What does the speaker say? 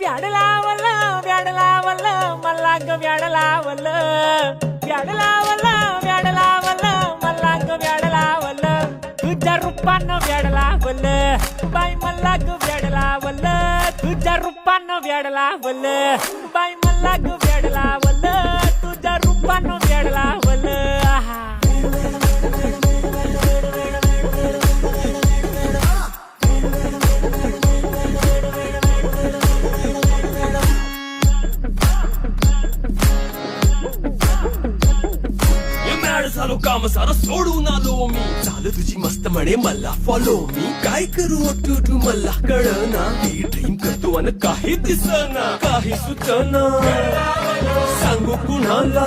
व्याड लावलं व्याड लावलं मला ग व्याड लावलं व्याड लावलं व्याड लावलं मला ग व्याड लावलं तुझ्या रूपानं व्याड लावलं बाई मला ग व्याड लावलं तुझ्या रूपानं व्याड लावलं बाई मला ग व्याड लावलं तुझ्या रूपानं व्याड लावलं आहा झालो काम सारं सोडून आलो मी झालं तुझी मस्त म्हणे मला फॉलो मी काय करू तू मला कळना ही ड्रीम करतो आणि काही दिसना काही सुचना सांगू कुणाला